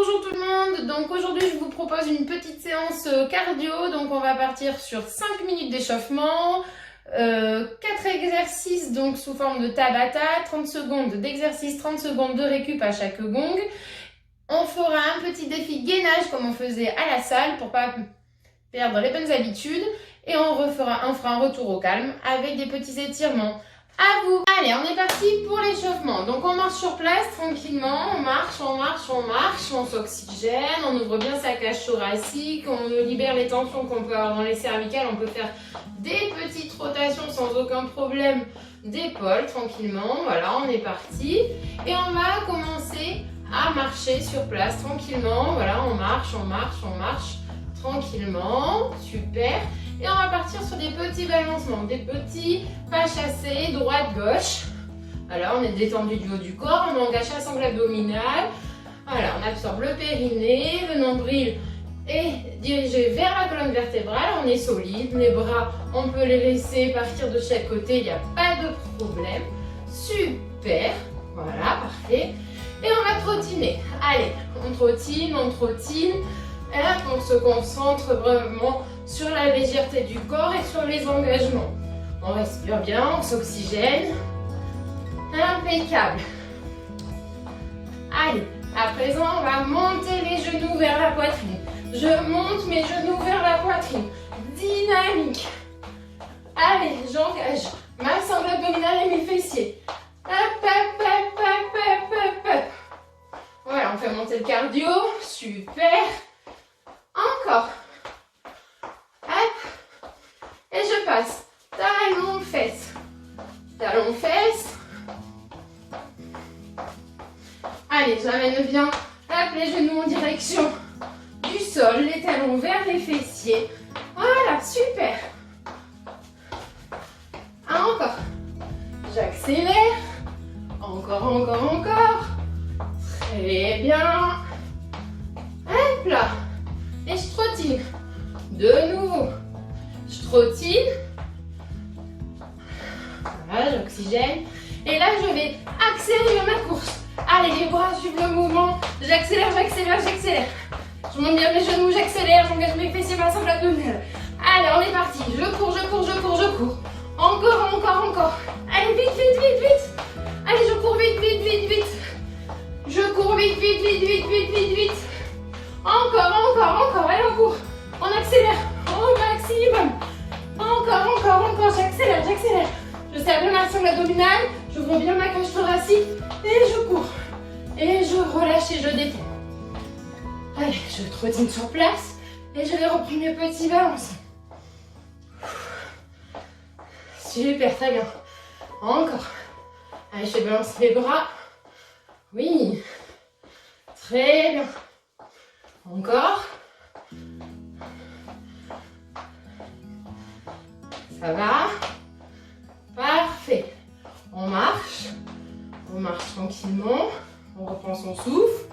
Bonjour tout le monde, donc aujourd'hui je vous propose une petite séance cardio, donc on va partir sur 5 minutes d'échauffement, 4 exercices donc sous forme de Tabata, 30 secondes d'exercice, 30 secondes de récup à chaque gong. On fera un petit défi gainage comme on faisait à la salle pour pas perdre les bonnes habitudes et on fera un retour au calme avec des petits étirements. À vous! Allez, on est parti pour l'échauffement. Donc on marche sur place tranquillement, on marche, on s'oxygène, on ouvre bien sa cage thoracique, on libère les tensions qu'on peut avoir dans les cervicales, on peut faire des petites rotations sans aucun problème d'épaule tranquillement. Voilà, on est parti. Et on va commencer à marcher sur place tranquillement. Voilà, on marche tranquillement. Super. Et on va partir sur des petits balancements, des petits pas chassés, droite-gauche. Alors, on est détendu du haut du corps, on engage la sangle abdominale. Voilà, on absorbe le périnée, le nombril est dirigé vers la colonne vertébrale. On est solide, les bras, on peut les laisser partir de chaque côté, il n'y a pas de problème. Super, voilà, parfait. Et on va trottiner. Allez, on trottine. Et là, on se concentre vraiment sur la légèreté du corps et sur les engagements. On respire bien, on s'oxygène. Impeccable. Allez, à présent, on va monter les genoux vers la poitrine. Je monte mes genoux vers la poitrine. Dynamique. Allez, j'engage ma sangle abdominale et mes fessiers. Hop, hop, hop, hop, hop, hop, hop. Voilà, on fait monter le cardio. Super. Encore. Hop. Et je passe. Talon, fesse. Talon, fesse. Allez, j'amène bien. Hop, les genoux en direction du sol. Les talons vers les fessiers. Voilà, super. Encore. J'accélère. Encore. Très bien. Hop là. Et je trottine. De nouveau. Je trottine. Voilà, j'oxygène. Et là, je vais accélérer ma course. Allez, les bras suivent le mouvement. J'accélère. Je monte bien mes genoux, j'accélère. J'engage mes fessiers, ma sangle abdominale. Allez, on est parti. Je cours. Encore. Allez, vite. Allez, je cours vite. Je cours vite. Encore. Allez, on court. On accélère au maximum. Encore. J'accélère. Je serre bien ma sangle abdominale. J'ouvre bien ma cage thoracique. Et je cours. Et je relâche et je détends. Allez, je trottine sur place. Et je vais reprendre mes petits balances. Super, très bien. Encore. Allez, je balance les bras. Oui. Très bien. Encore. Ça va? Parfait. On marche tranquillement. On reprend son souffle.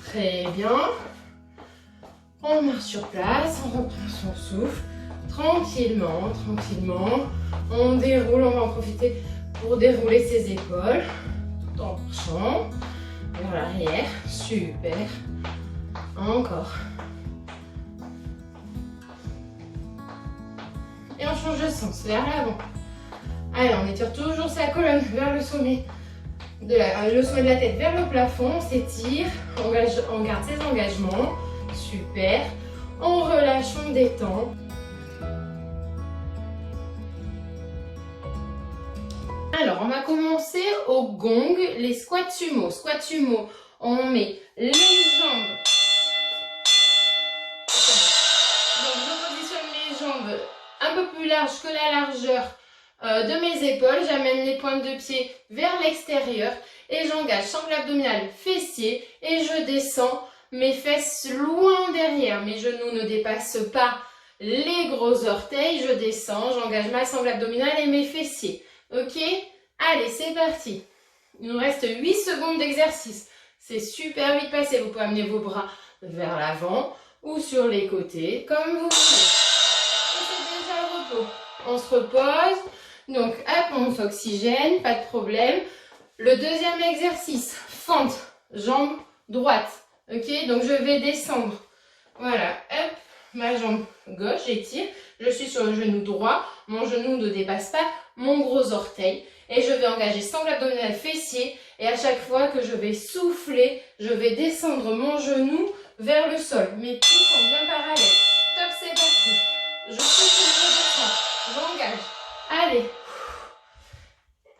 Très bien. On marche sur place, on reprend son souffle. Tranquillement. On déroule, on va en profiter pour dérouler ses épaules tout en marchant vers l'arrière. Super. Encore. Et on change de sens vers l'avant. Allez, on étire toujours sa colonne vers le sommet de la tête vers le plafond. On s'étire, on garde ses engagements. Super. On relâche, on détend. Alors, on va commencer au gong, les squats sumo. Squat sumo, on met les jambes. Donc, je positionne les jambes un peu plus larges que la largeur de mes épaules. J'amène les pointes de pied vers l'extérieur et j'engage sangle abdominale, fessier et je descends mes fesses loin derrière. Mes genoux ne dépassent pas les gros orteils. Je descends, j'engage ma sangle abdominale et mes fessiers. Ok? Allez, c'est parti. Il nous reste 8 secondes d'exercice. C'est super vite passé. Vous pouvez amener vos bras vers l'avant ou sur les côtés, comme vous voulez. C'est déjà le repos. On se repose. Donc, hop, on s'oxygène, pas de problème. Le deuxième exercice, fente, jambe droite, Ok, donc je vais descendre. Voilà, hop, ma jambe gauche, j'étire. Je suis sur le genou droit. Mon genou ne dépasse pas mon gros orteil. Et je vais engager sangle abdominale fessier. Et à chaque fois que je vais souffler, je vais descendre mon genou vers le sol. Mes pieds sont bien parallèles. Top, c'est parti. Je souffle, je descends. J'engage. Allez.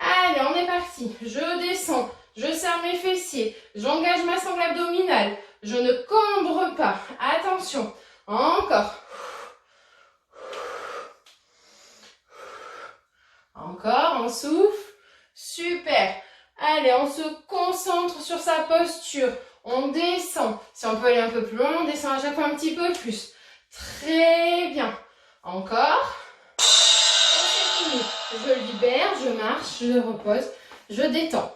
Allez, on est parti. Je descends. Je serre mes fessiers. J'engage ma sangle abdominale. Je ne cambre pas. Attention. Encore. Encore, on souffle. Super. Allez, on se concentre sur sa posture. On descend. Si on peut aller un peu plus loin, on descend à chaque fois un petit peu plus. Très bien. Encore. Et c'est fini. Je libère, je marche, je repose, je détends.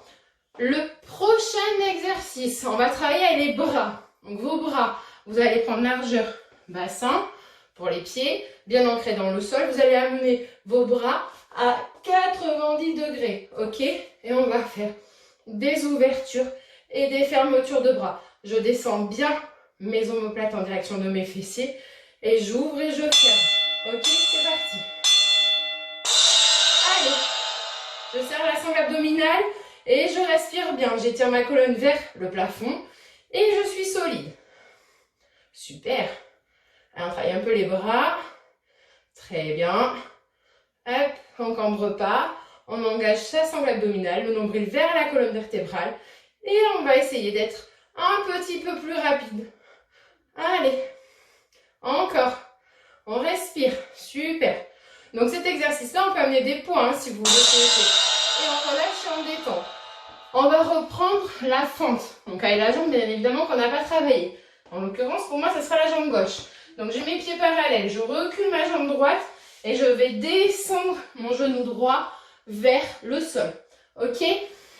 Le prochain exercice, on va travailler avec les bras. Donc vos bras, vous allez prendre largeur bassin pour les pieds, bien ancrés dans le sol. Vous allez amener vos bras à 90 degrés, ok? Et on va faire des ouvertures et des fermetures de bras. Je descends bien mes omoplates en direction de mes fessiers et j'ouvre et je ferme. Ok, c'est parti. Allez, je serre la sangle abdominale et je respire bien. J'étire ma colonne vers le plafond et je suis solide. Super. Alors, on travaille un peu les bras. Très bien. Hop, on ne cambre pas. On engage sa sangle abdominale, le nombril vers la colonne vertébrale. Et on va essayer d'être un petit peu plus rapide. Allez. Encore. On respire. Super. Donc cet exercice-là, on peut amener des points si vous le souhaitez. Et on relâche et on détend. On va reprendre la fente. Donc avec la jambe, bien évidemment, qu'on n'a pas travaillé. En l'occurrence, pour moi, ce sera la jambe gauche. Donc j'ai mes pieds parallèles. Je recule ma jambe droite et je vais descendre mon genou droit vers le sol. Ok?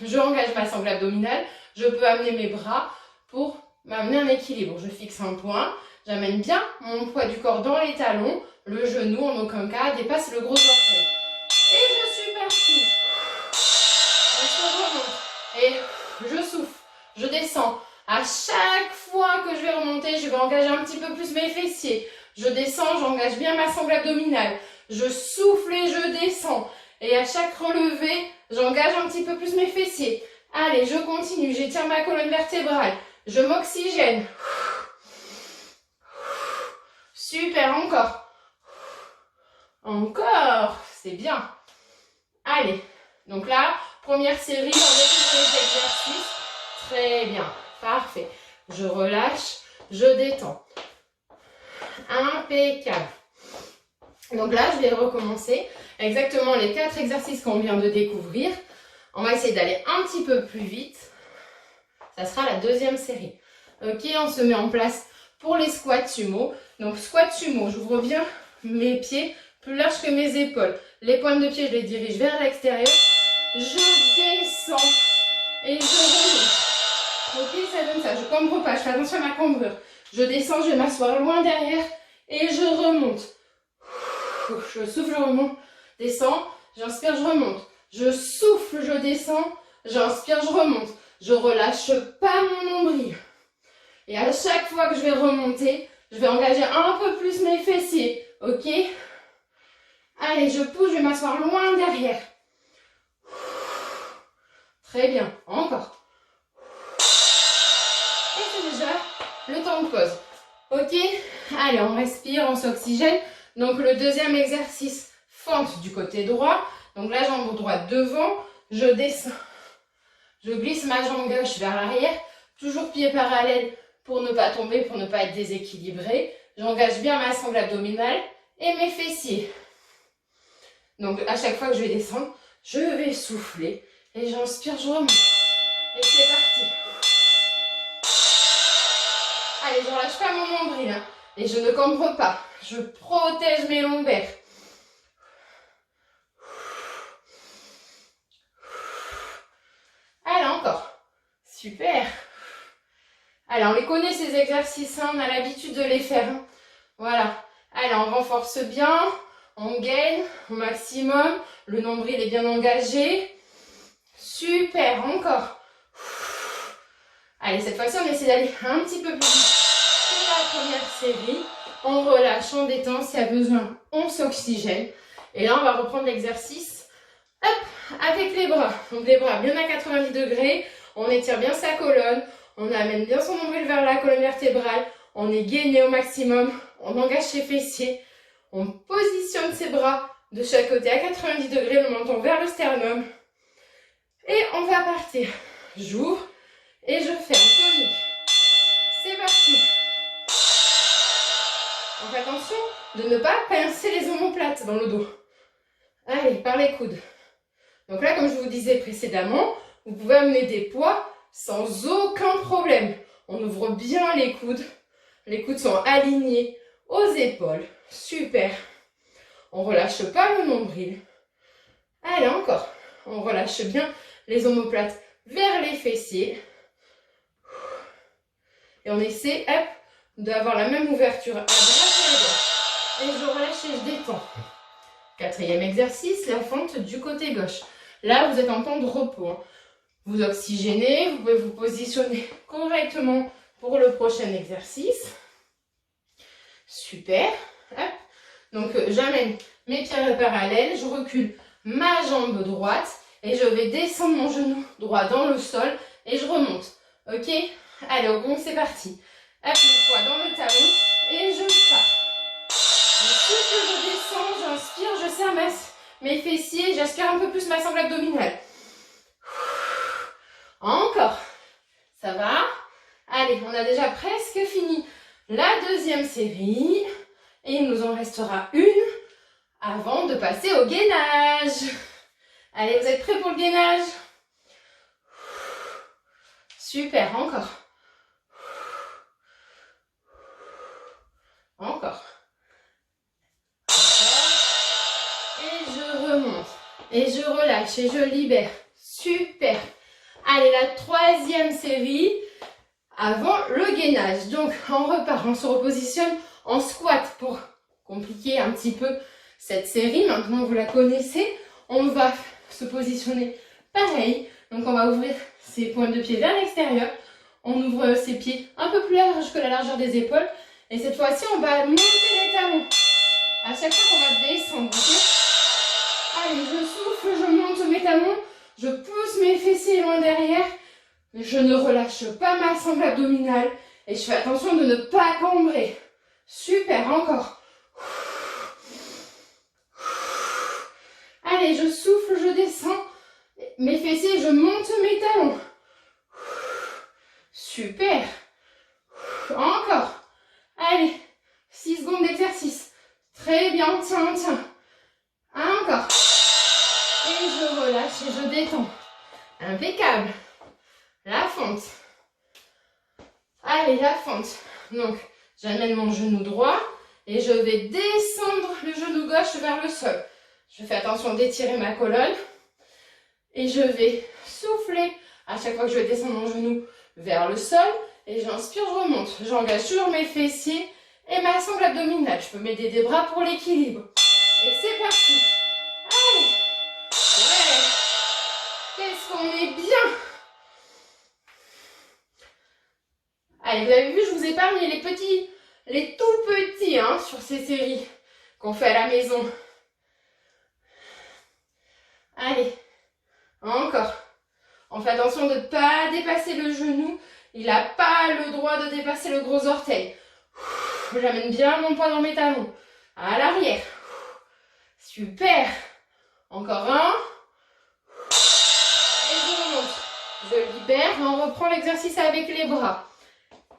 Je engage ma sangle abdominale. Je peux amener mes bras pour m'amener un équilibre. Je fixe un point. J'amène bien mon poids du corps dans les talons. Le genou, en aucun cas, dépasse le gros orteil. Et je suis partie. Je remonte. Et je souffle. Je descends. À chaque fois que je vais remonter, je vais engager un petit peu plus mes fessiers. Je descends, j'engage bien ma sangle abdominale. Je souffle et je descends. Et à chaque relevé, j'engage un petit peu plus mes fessiers. Allez, je continue. J'étire ma colonne vertébrale. Je m'oxygène. Super, encore. Encore, c'est bien. Allez, donc là, première série, on découvre les exercices. Très bien, parfait. Je relâche, je détends. Impeccable. Donc là, je vais recommencer exactement les 4 exercices qu'on vient de découvrir. On va essayer d'aller un petit peu plus vite. Ça sera la deuxième série. Ok, on se met en place pour les squats sumo. Donc squat sumo, j'ouvre bien mes pieds plus larges que mes épaules. Les pointes de pied, je les dirige vers l'extérieur. Je descends et je remonte. Ok, ça donne ça. Je cambre pas, je fais attention à ma cambrure. Je descends, je vais m'asseoir loin derrière et je remonte. Je souffle, je remonte. Descends, j'inspire, je remonte. Je souffle, je descends. J'inspire, je remonte. Je relâche pas mon nombril. Et à chaque fois que je vais remonter, je vais engager un peu plus mes fessiers. Ok? Allez, je pousse, je vais m'asseoir loin derrière. Très bien. Encore. Et c'est déjà le temps de pause. Ok? Allez, on respire, on s'oxygène. Donc le deuxième exercice, fente du côté droit. Donc la jambe droite devant. Je descends. Je glisse ma jambe gauche vers l'arrière. Toujours pied parallèle pour ne pas tomber, pour ne pas être déséquilibré. J'engage bien ma sangle abdominale et mes fessiers. Donc à chaque fois que je vais descendre, je vais souffler et j'inspire, je remonte. Et c'est parti. Allez, je ne relâche pas mon nombril hein, et je ne cambre pas. Je protège mes lombaires. Allez, encore. Super. Allez, on les connaît ces exercices, hein, on a l'habitude de les faire. Hein. Voilà. Allez, on renforce bien. On gaine au maximum. Le nombril est bien engagé. Super, encore. Allez, cette fois-ci, on essaie d'aller un petit peu plus vite que la première série. On relâche, on détend. S'il y a besoin, on s'oxygène. Et là, on va reprendre l'exercice avec les bras. Donc, les bras bien à 90 degrés. On étire bien sa colonne. On amène bien son nombril vers la colonne vertébrale. On est gainé au maximum. On engage ses fessiers. On positionne ses bras de chaque côté à 90 degrés, le menton vers le sternum. Et on va partir. J'ouvre et je ferme. Tonique. C'est parti. On fait attention de ne pas pincer les omoplates dans le dos. Allez, par les coudes. Donc là, comme je vous disais précédemment, vous pouvez amener des poids sans aucun problème. On ouvre bien les coudes. Les coudes sont alignés aux épaules. Super. On ne relâche pas le nombril. Allez, encore. On relâche bien les omoplates vers les fessiers. Et on essaie, d'avoir la même ouverture à droite et à gauche. Et je relâche et je détends. Quatrième exercice, la fente du côté gauche. Là, vous êtes en temps de repos. Hein. Vous oxygénez, vous pouvez vous positionner correctement pour le prochain exercice. Super. Hop. Donc, j'amène mes pieds parallèles, je recule ma jambe droite et je vais descendre mon genou droit dans le sol et je remonte. Ok? Allez, au gong, c'est parti. Hop, le poids dans le talon et je pars. Ensuite, je descends, j'inspire, je serre mes fessiers, j'aspire un peu plus ma sangle abdominale. Encore. Ça va? Allez, on a déjà presque fini la deuxième série. Et il nous en restera une avant de passer au gainage. Allez, vous êtes prêts pour le gainage? Super, encore. Encore. Et je remonte. Et je relâche et je libère. Super. Allez, la troisième série avant le gainage. Donc, on repart, on se repositionne en squat pour compliquer un petit peu cette série. Maintenant, vous la connaissez. On va se positionner pareil. Donc, on va ouvrir ses pointes de pied vers l'extérieur. On ouvre ses pieds un peu plus large que la largeur des épaules. Et cette fois-ci, on va monter les talons. À chaque fois qu'on va descendre, ok? Allez, je souffle, je monte mes talons. Je pousse mes fessiers loin derrière. Je ne relâche pas ma sangle abdominale. Et je fais attention de ne pas cambrer. Super, encore. Allez, je souffle, je descends. Mes fessiers, je monte mes talons. Super. Encore. Allez, 6 secondes d'exercice. Très bien, tiens, tiens. Encore. Et je relâche et je détends. Impeccable. La fente. Allez, la fente. Donc, j'amène mon genou droit et je vais descendre le genou gauche vers le sol. Je fais attention d'étirer ma colonne et je vais souffler à chaque fois que je vais descendre mon genou vers le sol et j'inspire, je remonte. J'engage toujours mes fessiers et ma sangle abdominale. Je peux m'aider des bras pour l'équilibre. Et c'est parti. Allez. Ouais. Qu'est-ce qu'on est bien. Allez, vous avez vu, je vous épargne les tout petits hein, sur ces séries qu'on fait à la maison. Allez, encore. On fait attention de ne pas dépasser le genou. Il n'a pas le droit de dépasser le gros orteil. J'amène bien mon poids dans mes talons. À l'arrière. Super. Encore un. Et je remonte. Je libère et on reprend l'exercice avec les bras.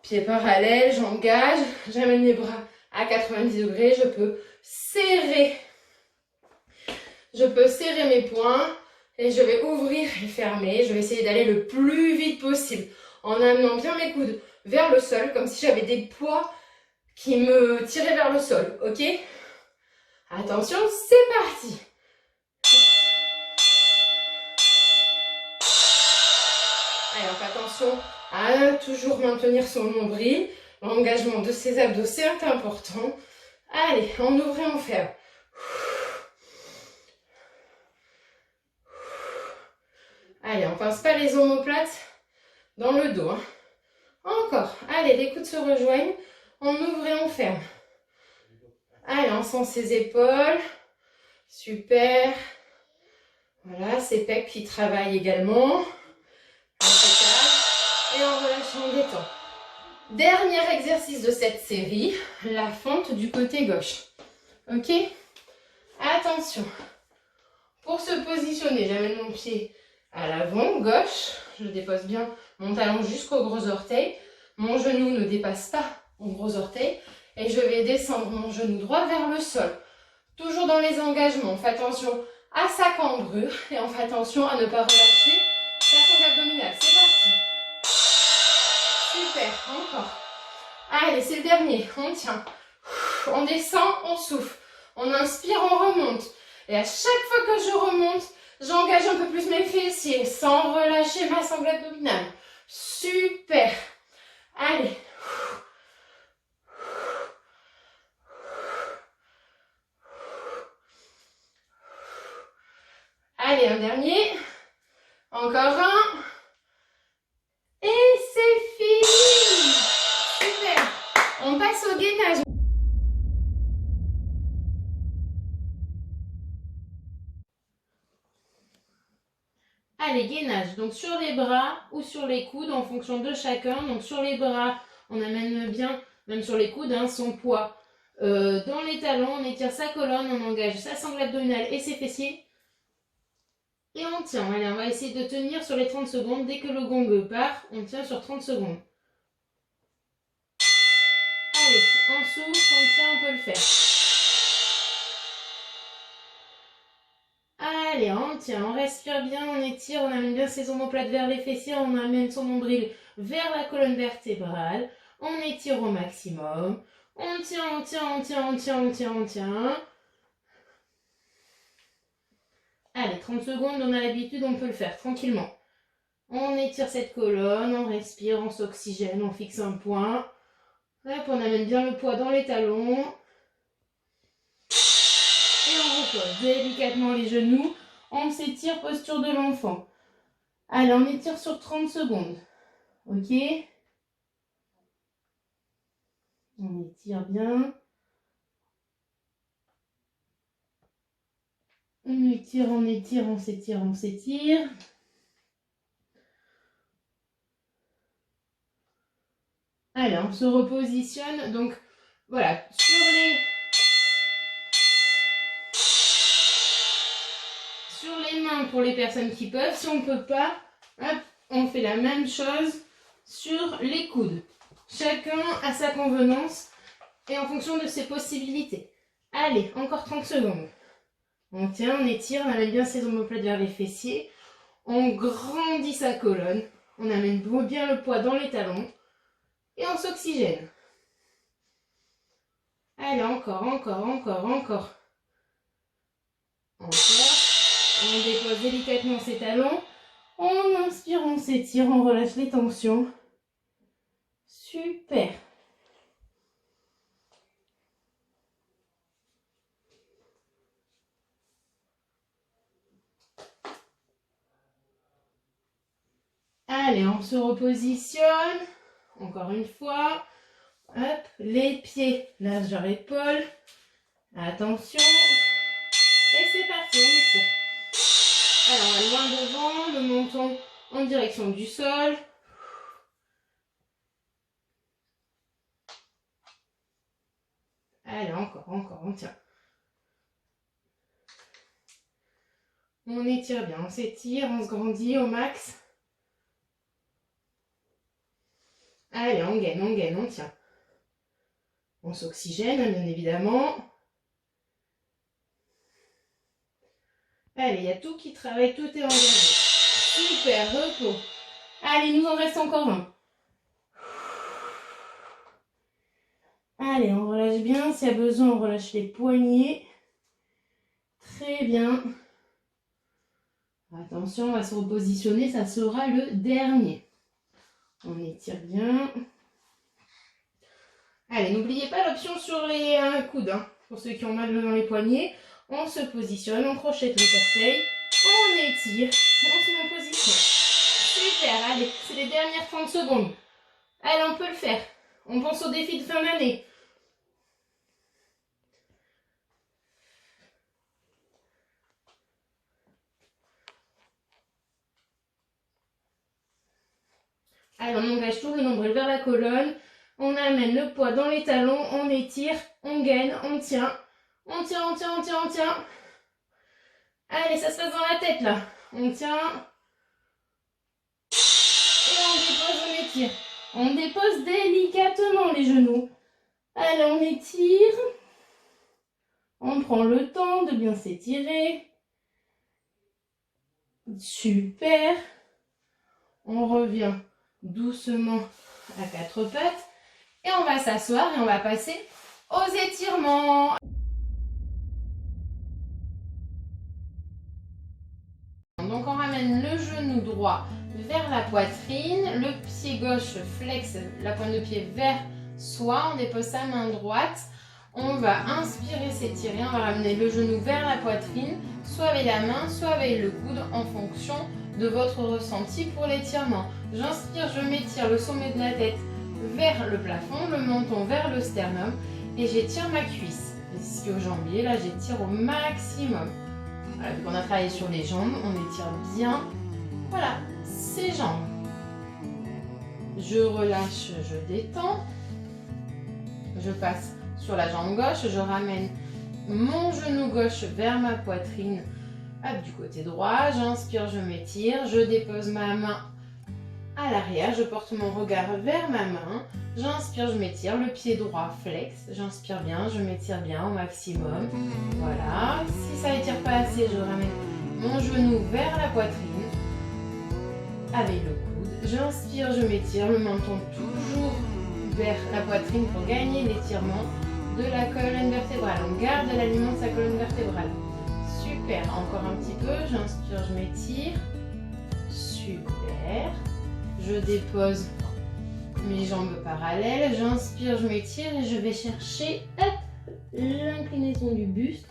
Pieds parallèles, j'engage. J'amène mes bras à 90 degrés. Je peux serrer. Je peux serrer mes poings. Et je vais ouvrir et fermer. Je vais essayer d'aller le plus vite possible. En amenant bien mes coudes vers le sol. Comme si j'avais des poids qui me tiraient vers le sol. Ok? Attention, c'est parti. Allez, on fait attention à toujours maintenir son nombril. L'engagement de ses abdos, c'est important. Allez, on ouvre et on ferme. Allez, on pince pas les omoplates dans le dos. Hein. Encore. Allez, les coudes se rejoignent. On ouvre et on ferme. Allez, on sent ses épaules. Super. Voilà, ses pecs qui travaillent également. Impeccable. Et on relâche, on détend. Dernier exercice de cette série, la fente du côté gauche. Ok? Attention. Pour se positionner, j'amène mon pied à l'avant, gauche. Je dépose bien mon talon jusqu'au gros orteil. Mon genou ne dépasse pas mon gros orteil. Et je vais descendre mon genou droit vers le sol. Toujours dans les engagements. On fait attention à sa cambrure et on fait attention à ne pas relâcher sa sangle abdominale. C'est parti. Super, encore. Allez, c'est le dernier. On tient. On descend, on souffle. On inspire, on remonte. Et à chaque fois que je remonte, j'engage un peu plus mes fessiers sans relâcher ma sangle abdominale. Super. Allez. Allez, un dernier. Encore un. Et c'est fini. Super. On passe au gainage. Allez, gainage. Donc sur les bras ou sur les coudes en fonction de chacun. Donc sur les bras, on amène bien, même sur les coudes, hein, son poids dans les talons. On étire sa colonne, on engage sa sangle abdominale et ses fessiers. Et on tient. Allez, on va essayer de tenir sur les 30 secondes. Dès que le gong part, on tient sur 30 secondes. Allez, on souffle, on tient, on peut le faire. Allez, on tient, on respire bien, on étire, on amène bien ses omoplates vers les fessiers, on amène son nombril vers la colonne vertébrale. On étire au maximum. On tient, on tient, on tient, on tient, on tient, on tient. Allez, 30 secondes, on a l'habitude, on peut le faire tranquillement. On étire cette colonne, on respire, on s'oxygène, on fixe un point. Hop, on amène bien le poids dans les talons. Et on repose délicatement les genoux. On s'étire, posture de l'enfant. Allez, on étire sur 30 secondes. Ok? On étire bien. On étire, on étire, on s'étire, on s'étire. Allez, on se repositionne. Donc, voilà, sur les mains pour les personnes qui peuvent. Si on ne peut pas, hop, on fait la même chose sur les coudes. Chacun à sa convenance et en fonction de ses possibilités. Allez, encore 30 secondes. On tient, on étire, on amène bien ses omoplates vers les fessiers. On grandit sa colonne. On amène bien le poids dans les talons. Et on s'oxygène. Allez, encore, encore, encore, encore. Encore. On dépose délicatement ses talons. On inspire, on s'étire, on relâche les tensions. Super. Allez, on se repositionne. Encore une fois. Hop, les pieds, largeur épaule. Attention. Et c'est parti, on étire. Alors, on va loin devant, le menton en direction du sol. Allez, encore, encore, on tient. On étire bien, on s'étire, on se grandit au max. Allez, on gaine, on tient. On s'oxygène, bien évidemment. Allez, il y a tout qui travaille, tout est engagé. Super, repos. Allez, il nous en reste encore un. Allez, on relâche bien. S'il y a besoin, on relâche les poignets. Très bien. Attention, on va se repositionner. Ça sera le dernier. On étire bien. Allez, n'oubliez pas l'option sur les coudes. Hein, pour ceux qui ont mal dans les poignets. On se positionne, on crochette les orteils. On étire. Et on se met en position. Super, allez, c'est les dernières 30 secondes. Allez, on peut le faire. On pense au défi de fin d'année. Allez, on engage tout le nombril vers la colonne. On amène le poids dans les talons, on étire, on gaine, on tient. On tient, on tient, on tient, on tient. Allez, ça se passe dans la tête là. On tient. Et on dépose, on étire. On dépose délicatement les genoux. Allez, on étire. On prend le temps de bien s'étirer. Super. On revient doucement à quatre pattes. Et on va s'asseoir et on va passer aux étirements. Donc on ramène le genou droit vers la poitrine, le pied gauche flexe, la pointe de pied vers soi, on dépose sa main droite, on va inspirer, s'étirer, on va ramener le genou vers la poitrine, soit avec la main, soit avec le coude en fonction de votre ressenti pour l'étirement. J'inspire, je m'étire le sommet de la tête vers le plafond, le menton vers le sternum et j'étire ma cuisse. Ischio jambier, là j'étire au maximum. Voilà, vu qu'on a travaillé sur les jambes, on étire bien, voilà, ces jambes. Je relâche, je détends. Je passe sur la jambe gauche, je ramène mon genou gauche vers ma poitrine, hop, du côté droit. J'inspire, je m'étire, je dépose ma main à l'arrière, je porte mon regard vers ma main. J'inspire, je m'étire, le pied droit flex, j'inspire bien, je m'étire bien au maximum. Voilà, si ça n'étire pas assez, je ramène mon genou vers la poitrine avec le coude. J'inspire, je m'étire, le menton toujours vers la poitrine pour gagner l'étirement de la colonne vertébrale. On garde l'alignement de sa colonne vertébrale. Super, encore un petit peu, j'inspire, je m'étire. Super. Je dépose mes jambes parallèles, j'inspire, je m'étire et je vais chercher l'inclinaison du buste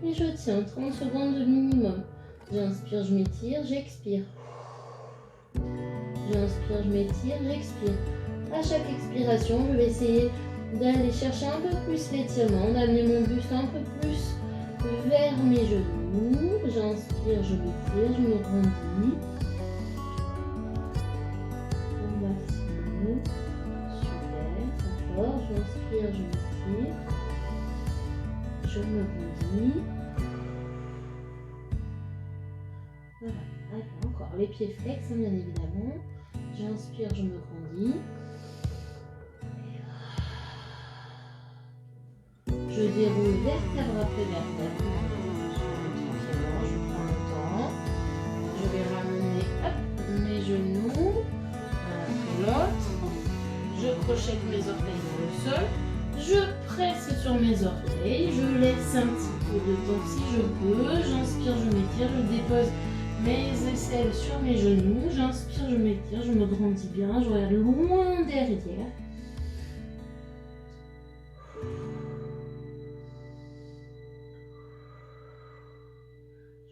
et je tiens 30 secondes minimum. J'inspire, je m'étire, j'expire. J'inspire, je m'étire, j'expire. À chaque expiration, je vais essayer d'aller chercher un peu plus l'étirement, d'amener mon buste un peu plus vers mes genoux. J'inspire, je m'étire, je me grandis. Super, encore, j'inspire, je m'étire, je me grandis. Voilà, allez, encore, les pieds flex, bien évidemment. J'inspire, je me grandis. Je déroule vertèbre après vertèbre. Tranquillement, je prends le temps. Je vais ramener mes genoux l'un après l'autre. Je crochette mes orteils dans le sol. Je presse sur mes orteils. Je laisse un petit peu de temps si je peux. J'inspire, je m'étire. Je dépose mes aisselles sur mes genoux. J'inspire, je m'étire. Je me grandis bien. Je regarde loin derrière.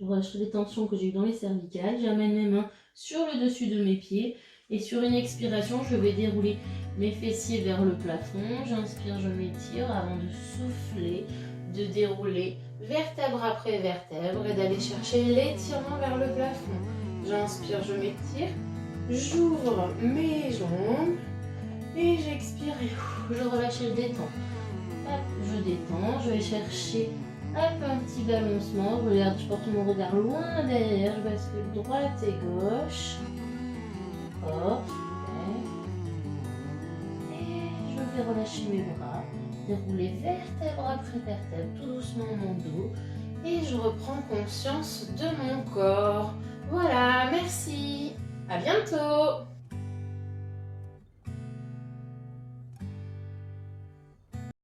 Je relâche les tensions que j'ai eues dans les cervicales. J'amène mes mains sur le dessus de mes pieds. Et sur une expiration, je vais dérouler mes fessiers vers le plafond. J'inspire, je m'étire avant de souffler, de dérouler vertèbre après vertèbre et d'aller chercher l'étirement vers le plafond. J'inspire, je m'étire. J'ouvre mes jambes. Et j'expire et je relâche et je détends. Hop, je détends. Je vais chercher un petit balancement. Regarde, je porte mon regard loin derrière. Je bascule droite et gauche. Fort, super. Et je vais relâcher mes bras. Dérouler vertèbre après vertèbre, tout doucement mon dos. Et je reprends conscience de mon corps. Voilà, merci. À bientôt.